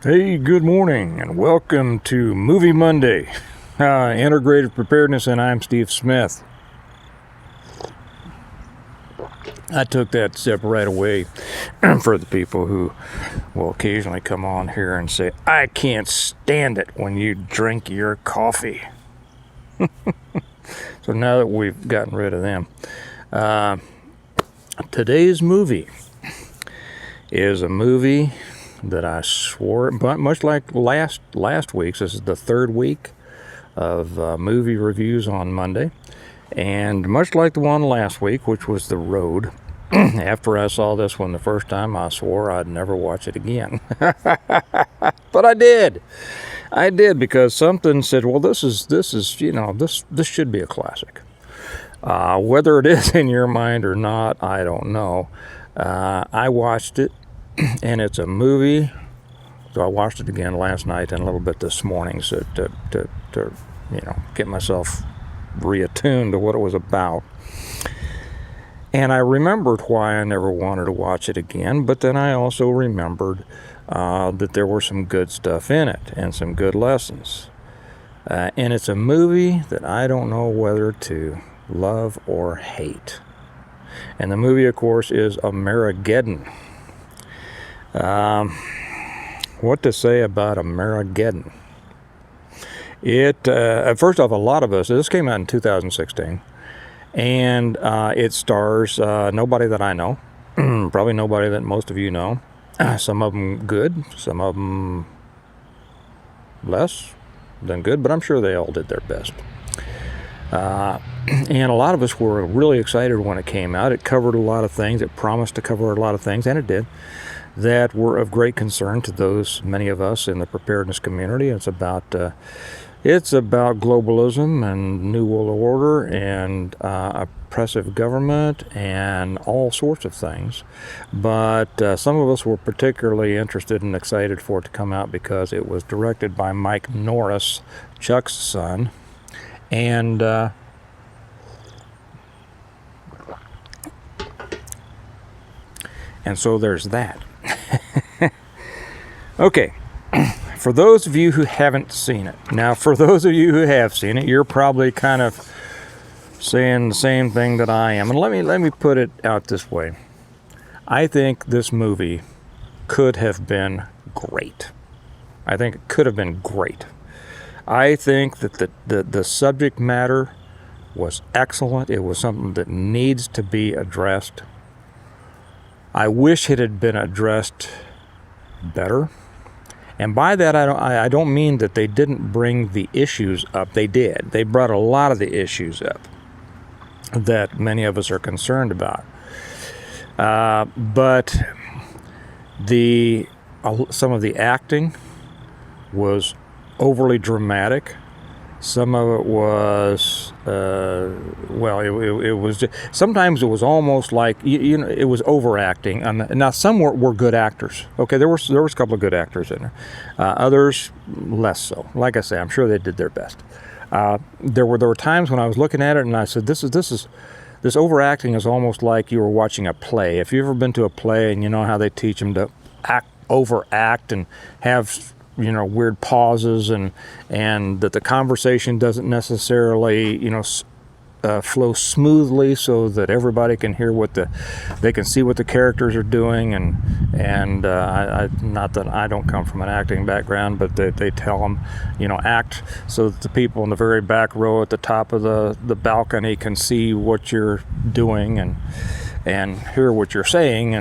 Hey, good morning, and welcome to Movie Monday, Integrated Preparedness, and I'm Steve Smith. I took that step right away for the people who will occasionally come on here and say, I can't stand it when you drink your coffee. So now that we've gotten rid of them, today's movie is a movie that I swore, but much like last week's, this is the third week of movie reviews on Monday, and much like the one last week, which was The Road, after I saw this one the first time, I swore I'd never watch it again. But I did because something said, well, this should be a classic. Whether it is in your mind or not, I don't know. I watched it, and it's a movie. So I watched it again last night and a little bit this morning, so to get myself reattuned to what it was about. And I remembered why I never wanted to watch it again, but then I also remembered that there were some good stuff in it and some good lessons. And it's a movie that I don't know whether to love or hate. And the movie, of course, is Amerigeddon. What to say about Amerigeddon? First off, a lot of us, this came out in 2016, and it stars nobody that I know, probably nobody that most of you know. Some of them good, some of them less than good, but I'm sure they all did their best. And a lot of us were really excited when it came out. It covered a lot of things. It promised to cover a lot of things, and it did, that were of great concern to many of us in the preparedness community. It's about globalism and New World Order and oppressive government and all sorts of things. But some of us were particularly interested and excited for it to come out because it was directed by Mike Norris, Chuck's son. And so there's that. Okay, for those of you who haven't seen it, now for those of you who have seen it, you're probably kind of saying the same thing that I am. And let me put it out this way. I think this movie could have been great. I think it could have been great. I think that the subject matter was excellent. It was something that needs to be addressed. I wish it had been addressed better. And by that, I don't mean that they didn't bring the issues up. They did. They brought a lot of the issues up that many of us are concerned about. But some of the acting was overly dramatic. Some of it was, it was just, sometimes it was almost like, it was overacting. Now, some were good actors. Okay, there was a couple of good actors in there. Others, less so. Like I say, I'm sure they did their best. There were times when I was looking at it and I said, this overacting is almost like you were watching a play. If you've ever been to a play and you know how they teach them to overact and have weird pauses and that the conversation doesn't necessarily flow smoothly so that everybody can hear they can see what the characters are doing and I not that I don't come from an acting background, but they tell them act so that the people in the very back row at the top of the balcony can see what you're doing and hear what you're saying,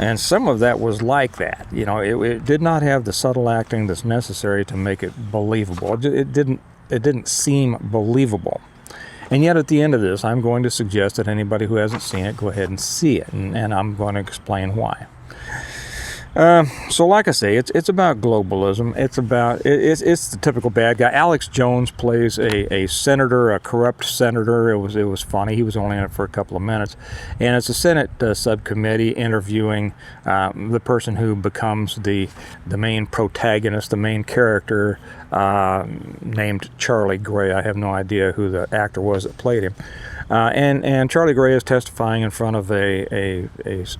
and some of that was like that. It did not have the subtle acting that's necessary to make it believable. It didn't seem believable. And yet at the end of this, I'm going to suggest that anybody who hasn't seen it, go ahead and see it, and I'm going to explain why. So like I say, it's about globalism. It's the typical bad guy. Alex Jones plays a senator, a corrupt senator. It was funny. He was only in it for a couple of minutes, and it's a Senate subcommittee interviewing the person who becomes the main protagonist, the main character, named Charlie Gray. I have no idea who the actor was that played him. And Charlie Gray is testifying in front of a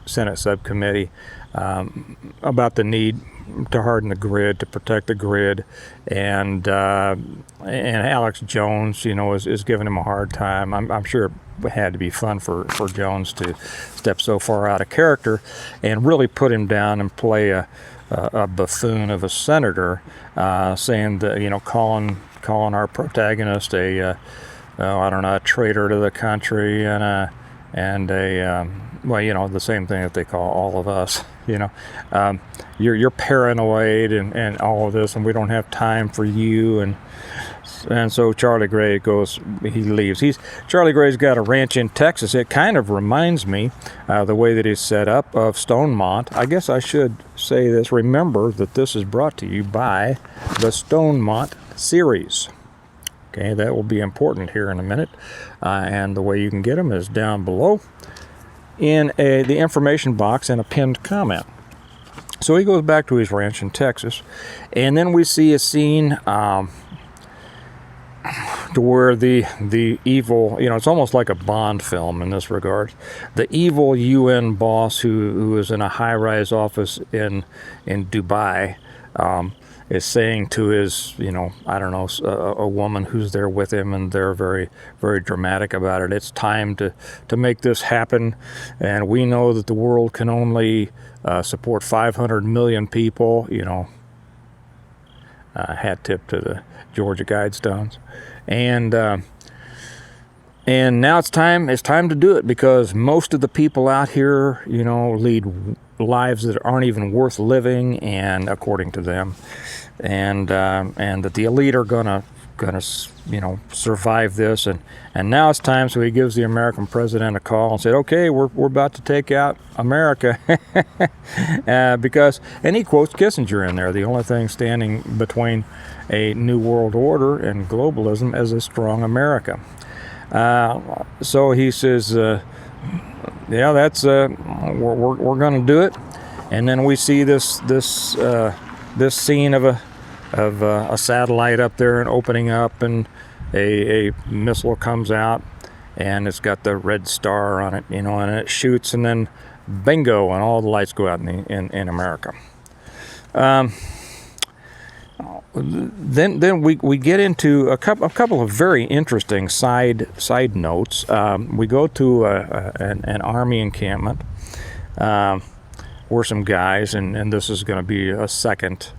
Senate subcommittee about the need harden the grid, to protect the grid, and Alex Jones, is giving him a hard time. I'm sure it had to be fun for Jones to step so far out of character and really put him down and play a buffoon of a senator, saying that calling our protagonist a traitor to the country and the same thing that they call all of us. You're paranoid and all of this, and we don't have time for you. And so Charlie Gray he leaves. Charlie Gray's got a ranch in Texas. It kind of reminds me, the way that he's set up, of Stonemont. I guess I should say this. Remember that this is brought to you by the Stonemont series. Okay, that will be important here in a minute. And the way you can get them is down below in the information box and a pinned comment. So he goes back to his ranch in Texas, and then we see a scene to where the evil, it's almost like a Bond film in this regard. The evil UN boss who is in a high-rise office in Dubai is saying to his, a woman who's there with him, and they're very, very dramatic about it. It's time to make this happen, and we know that the world can only support 500 million people, hat tip to the Georgia Guidestones, and now it's time to do it, because most of the people out here, lead lives that aren't even worth living, and according to them, and that the elite are gonna survive this, and now it's time. So he gives the American president a call and said, okay, we're about to take out America, because, and he quotes Kissinger in there, the only thing standing between a new world order and globalism is a strong America. So he says, that's we're going to do it. And then we see this scene of a satellite up there and opening up, and a missile comes out, and it's got the red star on it, and it shoots, and then bingo, and all the lights go out in America. Then we get into a couple of very interesting side notes. We go to an army encampment where some guys, and this is going to be a second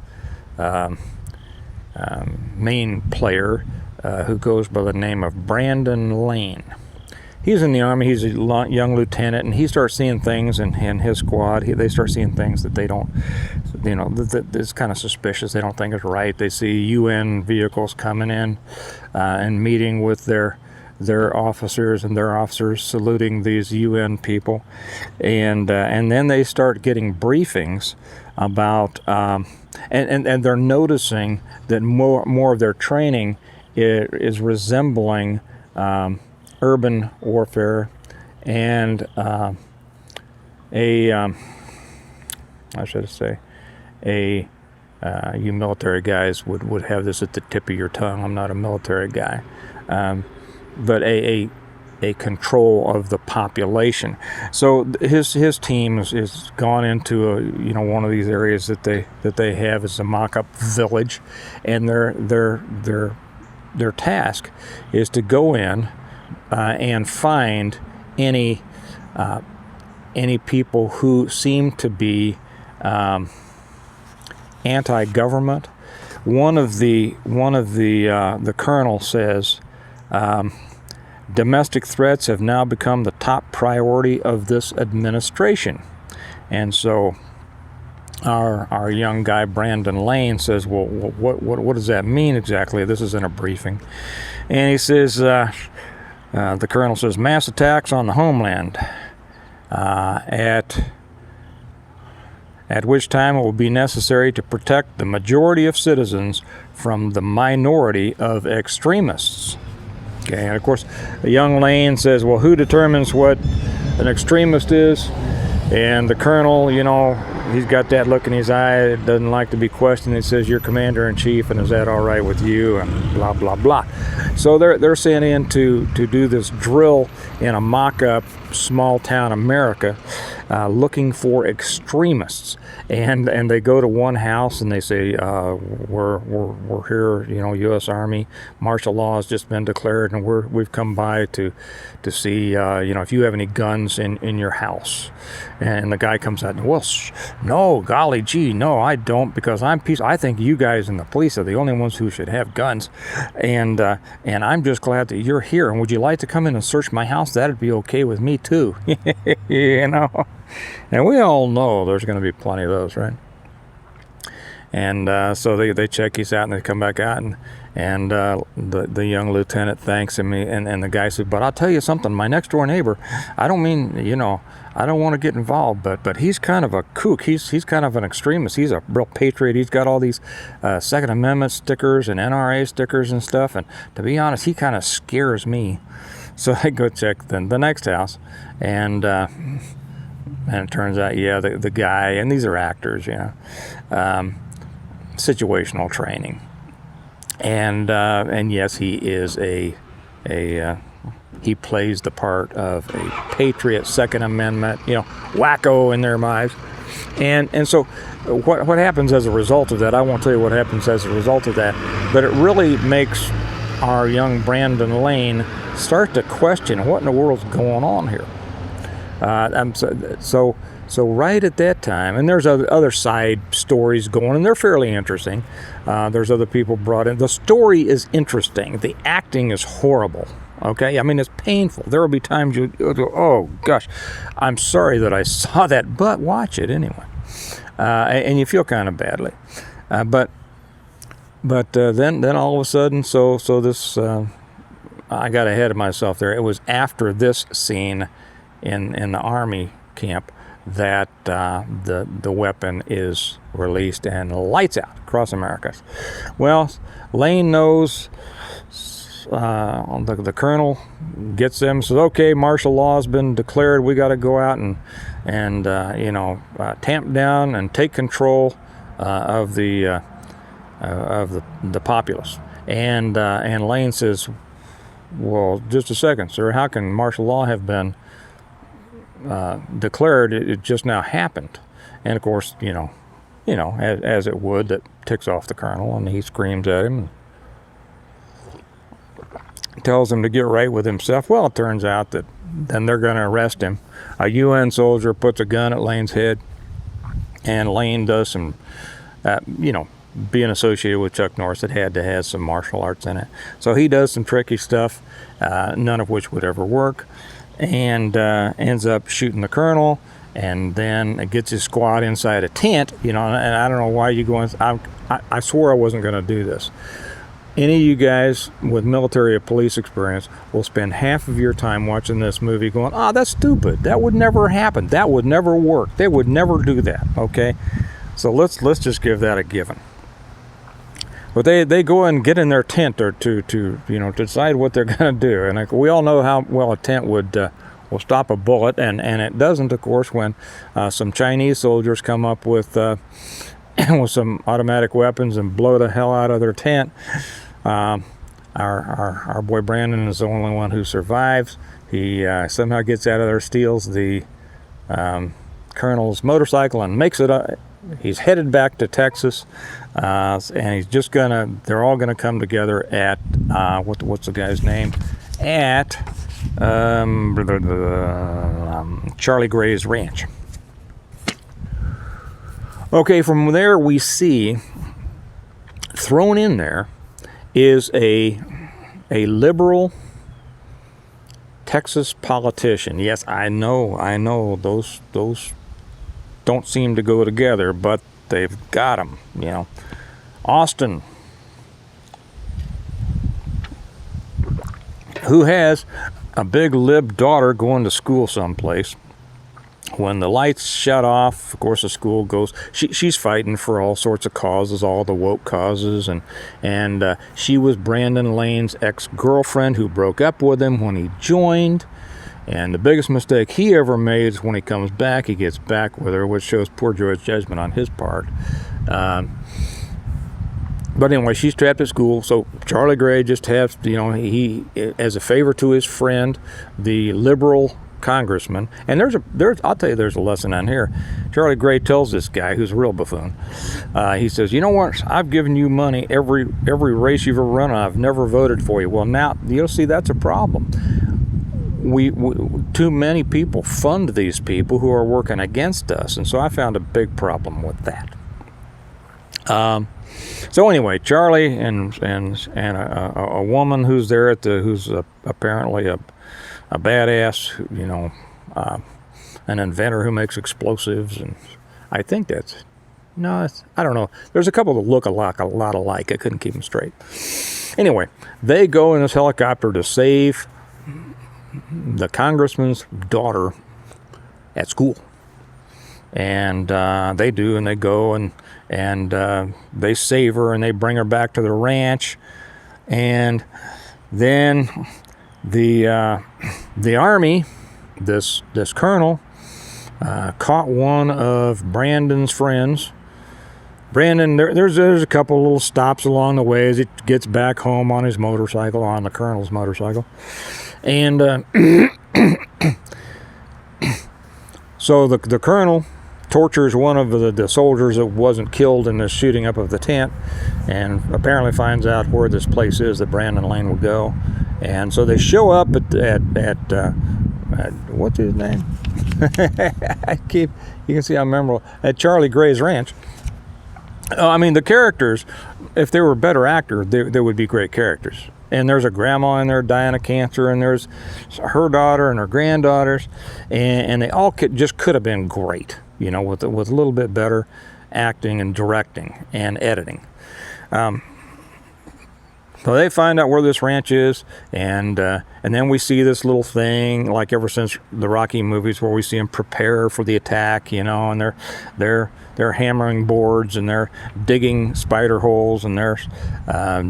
main player who goes by the name of Brandon Lane. He's in the Army. He's a young lieutenant, and he starts seeing things in his squad. They start seeing things that they don't, it's kind of suspicious. They don't think it's right. They see UN vehicles coming in and meeting with their officers, and their officers saluting these UN people, and then they start getting briefings about, and they're noticing that more of their training is resembling urban warfare, and you military guys would have this at the tip of your tongue. I'm not a military guy, but a control of the population. So his team is gone into one of these areas that they have as a mock-up village, and their task is to go in and find any people who seem to be anti-government. One of the colonel says, domestic threats have now become the top priority of this administration. And so our young guy Brandon Lane says, well, what does that mean exactly? This is in a briefing, and he says, the colonel says, mass attacks on the homeland, at which time it will be necessary to protect the majority of citizens from the minority of extremists. Okay, and of course, the young Lane says, well, who determines what an extremist is? And the colonel, he's got that look in his eye, doesn't like to be questioned. He says, you're commander-in-chief, and is that all right with you? And blah, blah, blah. So they're sent in to do this drill in a mock-up small-town America. looking for extremists, and they go to one house and they say, we're here, U.S. Army, martial law has just been declared, and we've come by to see, if you have any guns in your house. And the guy comes out and, well, no, golly gee, no, I don't, because I'm peaceful. I think you guys and the police are the only ones who should have guns, and I'm just glad that you're here. And would you like to come in and search my house? That'd be okay with me too. And we all know there's going to be plenty of those, right? And so they check his out, and they come back out, and the young lieutenant thanks him, and the guy said, but I'll tell you something, my next door neighbor, I don't mean, I don't want to get involved, but he's kind of a kook. He's kind of an extremist. He's a real patriot. He's got all these Second Amendment stickers and NRA stickers and stuff, and to be honest, he kind of scares me. So I go check the next house, and it turns out, the guy, and these are actors, situational training, and yes, he is he plays the part of a patriot, Second Amendment, wacko in their minds, and so what happens as a result of that? I won't tell you what happens as a result of that, but it really makes our young Brandon Lane start to question what in the world's going on here. So right at that time, and there's other side stories going, and they're fairly interesting. There's other people brought in. The story is interesting. The acting is horrible. Okay, I mean, it's painful. There will be times you'll go, oh gosh, I'm sorry that I saw that, but watch it anyway, and you feel kind of badly. But then all of a sudden, so this I got ahead of myself there. It was after this scene in the Army camp that the weapon is released and lights out across America. Well, Lane knows. The colonel gets them, says, okay, martial law has been declared. We got to go out and tamp down and take control of the populace. And Lane says, well, just a second, sir. How can martial law have been declared? It just now happened. And of course, as it would, that ticks off the colonel, and he screams at him. Tells him to get right with himself. Well, it turns out that then they're going to arrest him. A UN soldier puts a gun at Lane's head, and Lane does some, being associated with Chuck Norris, it had to have some martial arts in it. So he does some tricky stuff, none of which would ever work, and ends up shooting the colonel, and then gets his squad inside a tent, and I don't know why you go in. I swore I wasn't going to do this. Any of you guys with military or police experience will spend half of your time watching this movie going, that's stupid. That would never happen. That would never work. They would never do that, okay? So let's just give that a given. But they go and get in their tent or to decide what they're going to do. And we all know how well a tent will stop a bullet, and it doesn't, of course, when some Chinese soldiers come up with some automatic weapons and blow the hell out of their tent. Our boy Brandon is the only one who survives. He somehow gets out of there, steals the colonel's motorcycle, and makes it. He's headed back to Texas, and he's just they're all gonna come together at what's the guy's name? At Charlie Gray's ranch. Okay, from there we see thrown in there is a liberal Texas politician. Yes, I know those don't seem to go together, but they've got them, Austin, who has a big lib daughter going to school someplace. When the lights shut off, of course, the school goes. She's fighting for all sorts of causes, all the woke causes, and she was Brandon Lane's ex-girlfriend who broke up with him when he joined. And the biggest mistake he ever made is when he comes back, he gets back with her, which shows poor judgment on his part. But anyway, she's trapped at school, so Charlie Gray just has, he, as a favor to his friend, the liberal congressman. And I'll tell you, there's a lesson on here. Charlie Gray tells this guy, who's a real buffoon, he says, you know what, I've given you money every race you've ever run, and I've never voted for you. Well, now, you'll see that's a problem. We too many people fund these people who are working against us, and so I found a big problem with that. So anyway, Charlie and a woman who's there who's apparently a badass, you know, an inventor who makes explosives, and I think I don't know. There's a couple that look a lot alike. I couldn't keep them straight. Anyway, they go in this helicopter to save the congressman's daughter at school, and they do, and they go and they save her, and they bring her back to the ranch, and then the army, this colonel, caught one of Brandon's friends. Brandon, there's a couple little stops along the way as he gets back home on his motorcycle, on the colonel's motorcycle. And so the colonel tortures one of the soldiers that wasn't killed in the shooting up of the tent, and apparently finds out where this place is that Brandon Lane would go. And so they show up at what's his name? You can see how memorable, at Charlie Gray's ranch. I mean, the characters, if they were better actors, they would be great characters. And there's a grandma in there dying of cancer, and there's her daughter and her granddaughters, and they all could have been great, you know, with a little bit better acting and directing and editing. So they find out where this ranch is, and then we see this little thing, like ever since the Rocky movies, where we see them prepare for the attack, you know, and they're hammering boards, and they're digging spider holes, and they're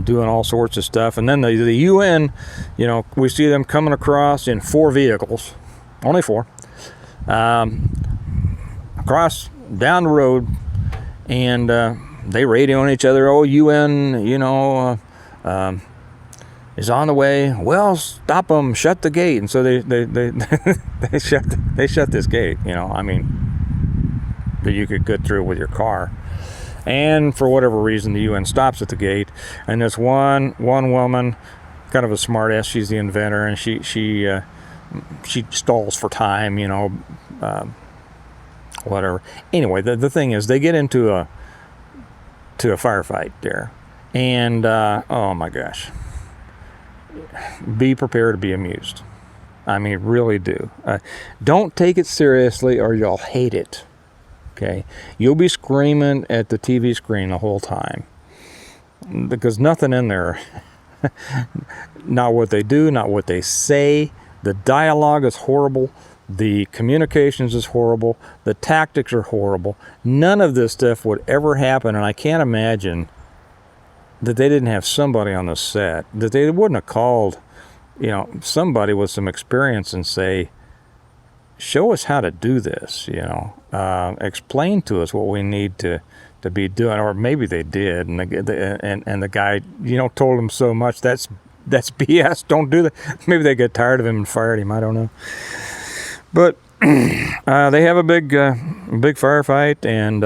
doing all sorts of stuff. And then the UN, you know, we see them coming across in 4 vehicles, only 4, across down the road, and they radio on each other. Oh, UN, you know, is on the way. Well, stop them, shut the gate. And so they shut this gate, you know, I mean, that you could get through with your car. And for whatever reason, the UN stops at the gate, and this one woman, kind of a smart ass, she's the inventor, and she stalls for time, you know, whatever. Anyway, the thing is, they get into a firefight there, and oh my gosh, be prepared to be amused. I mean, really do. Don't take it seriously, or you'll hate it. Okay, you'll be screaming at the TV screen the whole time, because nothing in there, not what they do, not what they say. The dialogue is horrible. The communications is horrible. The tactics are horrible. None of this stuff would ever happen, and I can't imagine that they didn't have somebody on the set, that they wouldn't have called, you know, somebody with some experience and say, show us how to do this, you know, explain to us what we need to be doing. Or maybe they did, and the guy, you know, told them so much, that's BS, don't do that. Maybe they get tired of him and fired him, I don't know. But they have a big firefight, and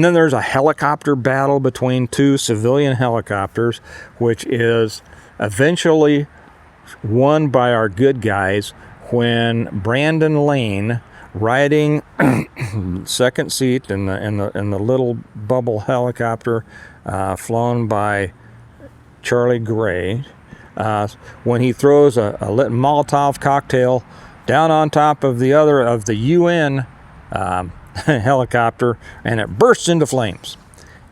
then there's a helicopter battle between 2 civilian helicopters, which is eventually won by our good guys when Brandon Lane, riding second seat in the little bubble helicopter flown by Charlie Gray, when he throws a lit Molotov cocktail down on top of the UN helicopter, and it bursts into flames.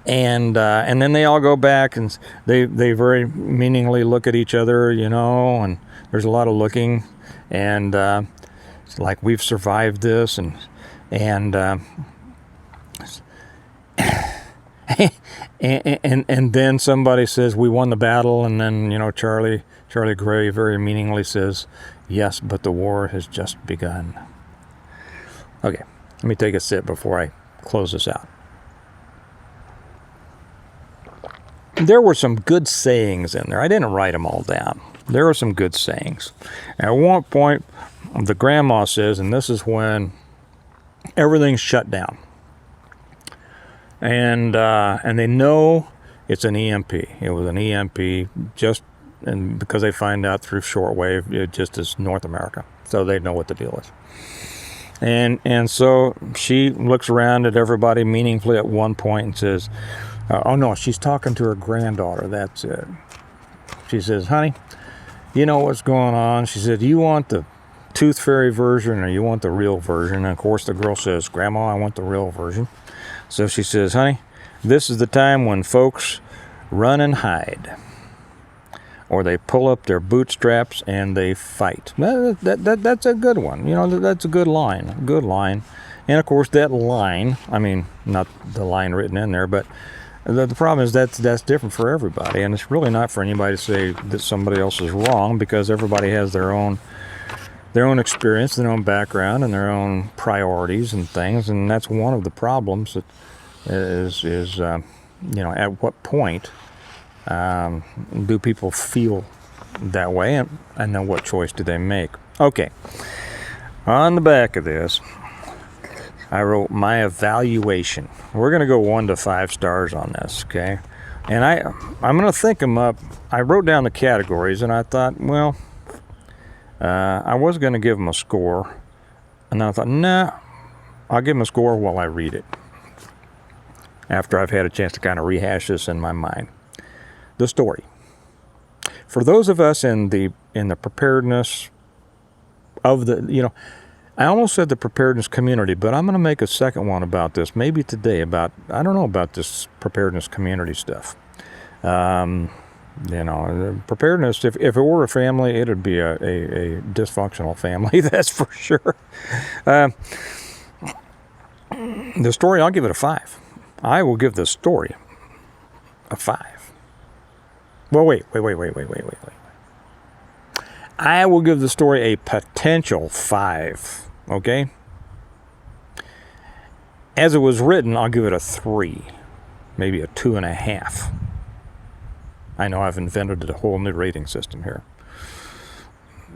And then they all go back, and they very meaningly look at each other, you know, and there's a lot of looking, and it's like, we've survived this, and and then somebody says, we won the battle, and then, you know, Charlie Gray very meaningly says, yes, but the war has just begun. Okay, let me take a sip before I close this out. There were some good sayings in there. I didn't write them all down. There were some good sayings. At one point, the grandma says, and this is when everything's shut down, and they know it's an EMP. It was an EMP and because they find out through shortwave, it just is North America, so they know what the deal is. And so she looks around at everybody meaningfully at one point and says, oh no, she's talking to her granddaughter. That's it. She says, honey, you know what's going on? She said, you want the tooth fairy version or you want the real version? And of course the girl says, Grandma, I want the real version. So she says, honey, this is the time when folks run and hide, or they pull up their bootstraps and they fight. That's a good one. You know, that's a good line. Good line. And of course that line, I mean, not the line written in there, but the problem is that's different for everybody. And it's really not for anybody to say that somebody else is wrong, because everybody has their own experience, their own background, and their own priorities and things. And that's one of the problems that is you know, at what point do people feel that way, and then what choice do they make? Okay, on the back of this I wrote my evaluation. We're going to go 1 to 5 stars on this, okay? And I'm going to think them up. I wrote down the categories, and I thought, well, I was going to give them a score, and then I thought, nah, I'll give them a score while I read it, after I've had a chance to kind of rehash this in my mind. The story. For those of us in the preparedness of the, you know, I almost said the preparedness community, but I'm going to make a second one about this, maybe today, about, I don't know about this preparedness community stuff. You know, preparedness, if it were a family, it would be a dysfunctional family, that's for sure. The story, I'll give it a 5. I will give the story a 5. Well, wait. I will give the story a potential 5, okay? As it was written, I'll give it a 3, maybe a 2.5. I know I've invented a whole new rating system here,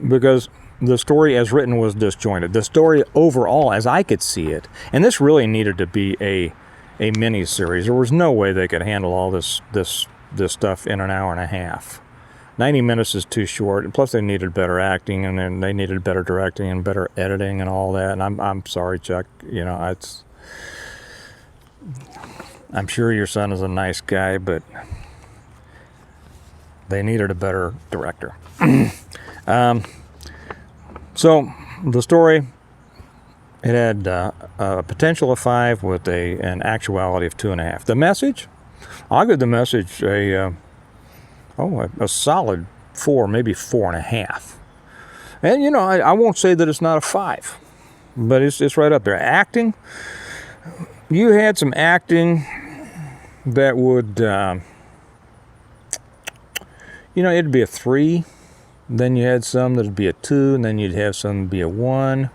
because the story as written was disjointed. The story overall, as I could see it, and this really needed to be a mini series. There was no way they could handle all this stuff in an hour and a half. 90 minutes is too short, and plus they needed better acting, and then they needed better directing and better editing and all that. And I'm sorry, Chuck. You know, I'm sure your son is a nice guy, but they needed a better director. So the story, it had a potential of 5 with an actuality of 2.5. The message, I'll give the message a solid 4, maybe 4.5. And you know, I won't say that it's not a 5, but it's right up there. Acting, you had some acting that would, you know, it'd be a 3. Then you had some that'd be a 2, and then you'd have some that'd be a 1.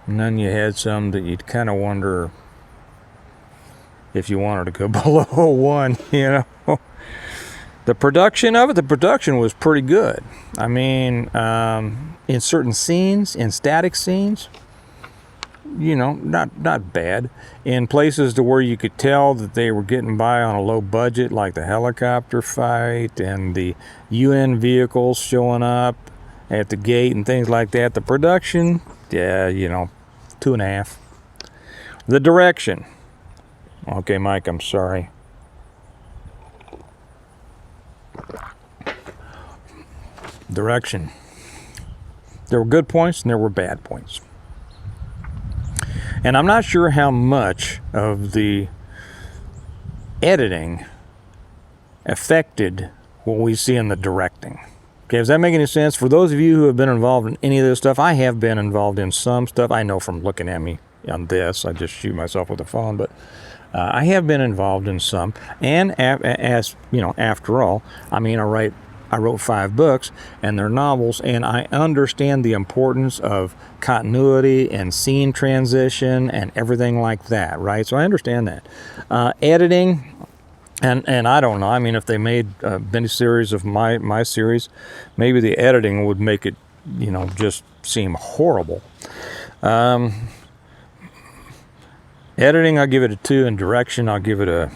And then you had some that you'd kind of wonder if you wanted to go below 1, you know. The production of it, the production was pretty good. I mean, in certain scenes, in static scenes, you know, not bad. In places to where you could tell that they were getting by on a low budget, like the helicopter fight and the UN vehicles showing up at the gate and things like that. The production, yeah, you know, 2.5. The direction. Okay, Mike, I'm sorry. Direction. There were good points and there were bad points. And I'm not sure how much of the editing affected what we see in the directing. Okay, does that make any sense? For those of you who have been involved in any of this stuff, I have been involved in some stuff. I know from looking at me on this, I just shoot myself with a phone, but I have been involved in some. And as you know, after all, I mean, I wrote 5 books, and they're novels, and I understand the importance of continuity and scene transition and everything like that, right? So I understand that. Editing, and I don't know. I mean, if they made a mini series of my series, maybe the editing would make it, you know, just seem horrible. Editing, I'll give it a 2, and direction, I'll give it a...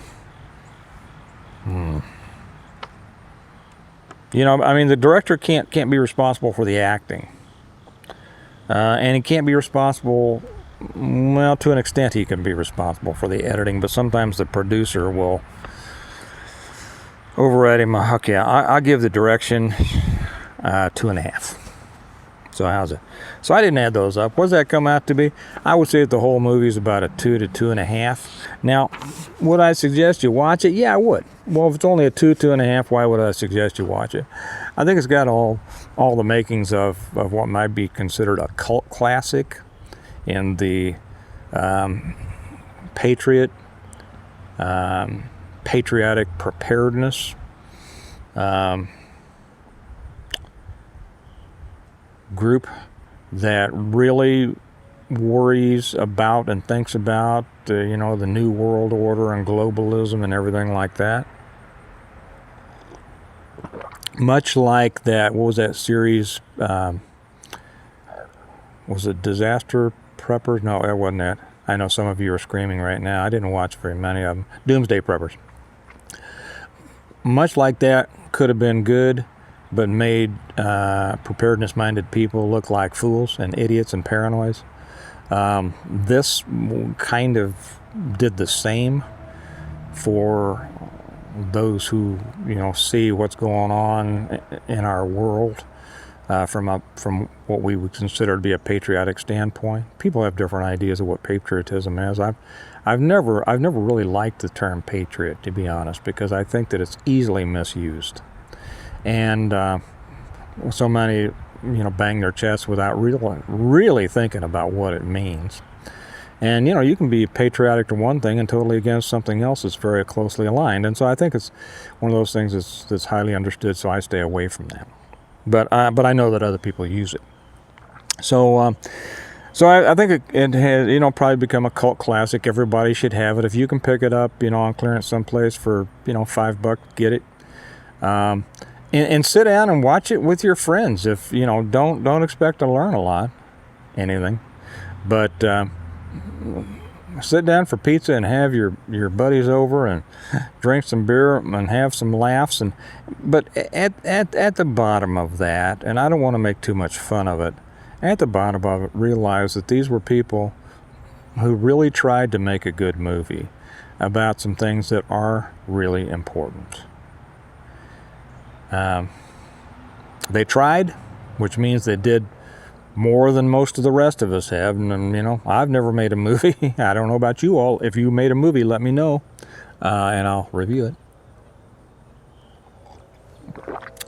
You know, I mean, the director can't be responsible for the acting. And he can't be responsible... Well, to an extent, he can be responsible for the editing, but sometimes the producer will override him. Okay, I'll give the direction 2.5. So how's it? So I didn't add those up. What does that come out to be? I would say that the whole movie is about a 2 to 2.5. Now, would I suggest you watch it? Yeah, I would. Well, if it's only a 2.5, why would I suggest you watch it? I think it's got all the makings of what might be considered a cult classic in the patriotic preparedness, group that really worries about and thinks about, you know, the New World Order and globalism and everything like that. Much like that, what was that series? Was it Disaster Preppers? No, that wasn't it. I know some of you are screaming right now. I didn't watch very many of them. Doomsday Preppers. Much like that, could have been good, but made preparedness-minded people look like fools and idiots and paranoids. This kind of did the same for those who, you know, see what's going on in our world from what we would consider to be a patriotic standpoint. People have different ideas of what patriotism is. I've never really liked the term patriot, to be honest, because I think that it's easily misused, and so many, you know, bang their chests without really thinking about what it means. And, you know, you can be patriotic to one thing and totally against something else that's very closely aligned. And so I think it's one of those things that's highly understood, so I stay away from that. But I know that other people use it. So I think it has, you know, probably become a cult classic. Everybody should have it. If you can pick it up, you know, on clearance someplace for, you know, $5, get it. And sit down and watch it with your friends. If, you know, don't expect to learn a lot, anything. But sit down for pizza and have your buddies over and drink some beer and have some laughs. But at the bottom of that, and I don't want to make too much fun of it, at the bottom of it, realize that these were people who really tried to make a good movie about some things that are really important. They tried, which means they did more than most of the rest of us have. And, you know, I've never made a movie. I don't know about you all. If you made a movie, let me know, and I'll review it.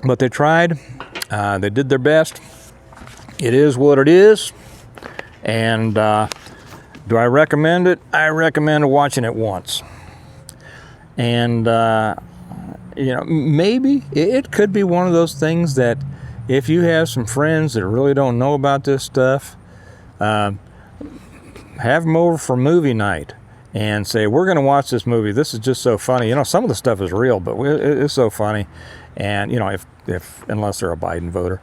But they tried. They did their best. It is what it is. And do I recommend it? I recommend watching it once. And, you know, maybe it could be one of those things that if you have some friends that really don't know about this stuff, have them over for movie night and say, we're going to watch this movie. This is just so funny. You know, some of the stuff is real, but it's so funny. And, you know, if unless they're a Biden voter,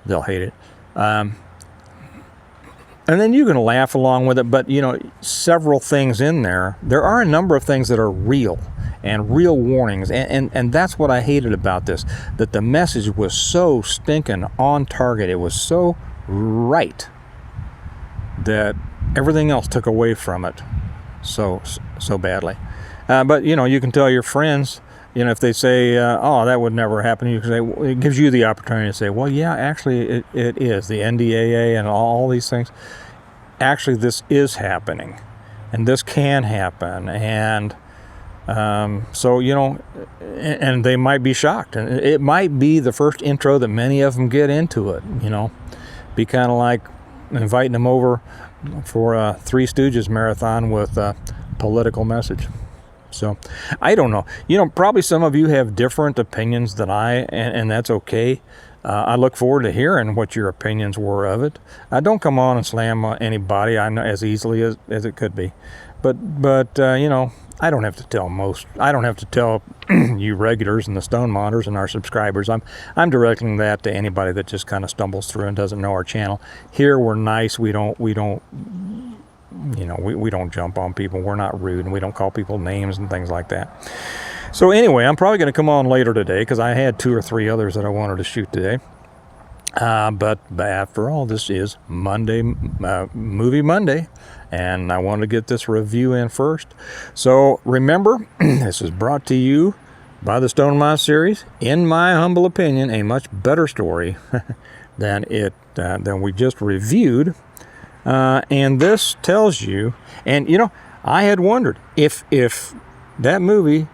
they'll hate it. And then you can laugh along with it. But, you know, several things in there. There are a number of things that are real and real warnings. And that's what I hated about this, that the message was so stinking on target. It was so right that everything else took away from it so badly. But, you know, you can tell your friends, you know, if they say, oh, that would never happen, you can say, well, it gives you the opportunity to say, well, yeah, actually it is. The NDAA and all these things, actually this is happening and this can happen. And so, you know, and they might be shocked, and it might be the first intro that many of them get into it, you know, be kind of like inviting them over for a Three Stooges marathon with a political message. So I don't know, you know, probably some of you have different opinions than I, and that's okay. I look forward to hearing what your opinions were of it. Don't come on and slam anybody, I know, as easily as it could be, but you know, I don't have to tell you you regulars and the Stone Modders and our subscribers. I'm directing that to anybody that just kind of stumbles through and doesn't know our channel. Here we're nice. We don't jump on people. We're not rude, and we don't call people names and things like that. So anyway, I'm probably going to come on later today because I had 2 or 3 others that I wanted to shoot today. But after all, this is Monday, Movie Monday, and I wanted to get this review in first. So remember, this is brought to you by the Stone Mod series. In my humble opinion, a much better story than we just reviewed. And this tells you, and I had wondered if that movie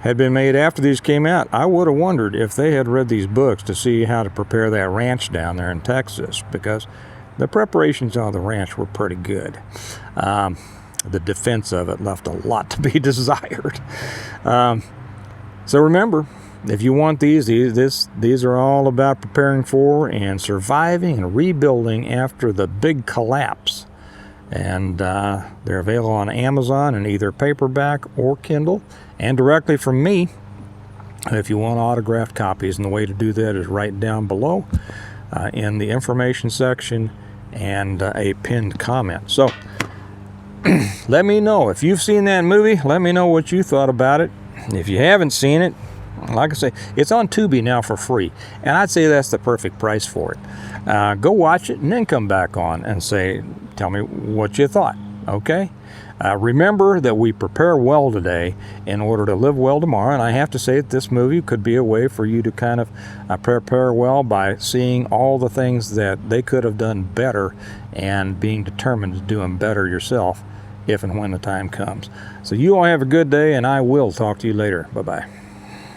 had been made after these came out, I would have wondered if they had read these books to see how to prepare that ranch down there in Texas, because the preparations on the ranch were pretty good. The defense of it left a lot to be desired. So remember, if you want these are all about preparing for and surviving and rebuilding after the big collapse. And they're available on Amazon in either paperback or Kindle, and directly from me if you want autographed copies. And the way to do that is right down below in the information section and a pinned comment. So let me know if you've seen that movie. Let me know what you thought about it. If you haven't seen it, like I say, it's on Tubi now for free, and I'd say that's the perfect price for it. Go watch it and then come back on and tell me what you thought, okay? Remember that we prepare well today in order to live well tomorrow, and I have to say that this movie could be a way for you to kind of prepare well by seeing all the things that they could have done better and being determined to do them better yourself if and when the time comes. So you all have a good day, and I will talk to you later. Bye-bye.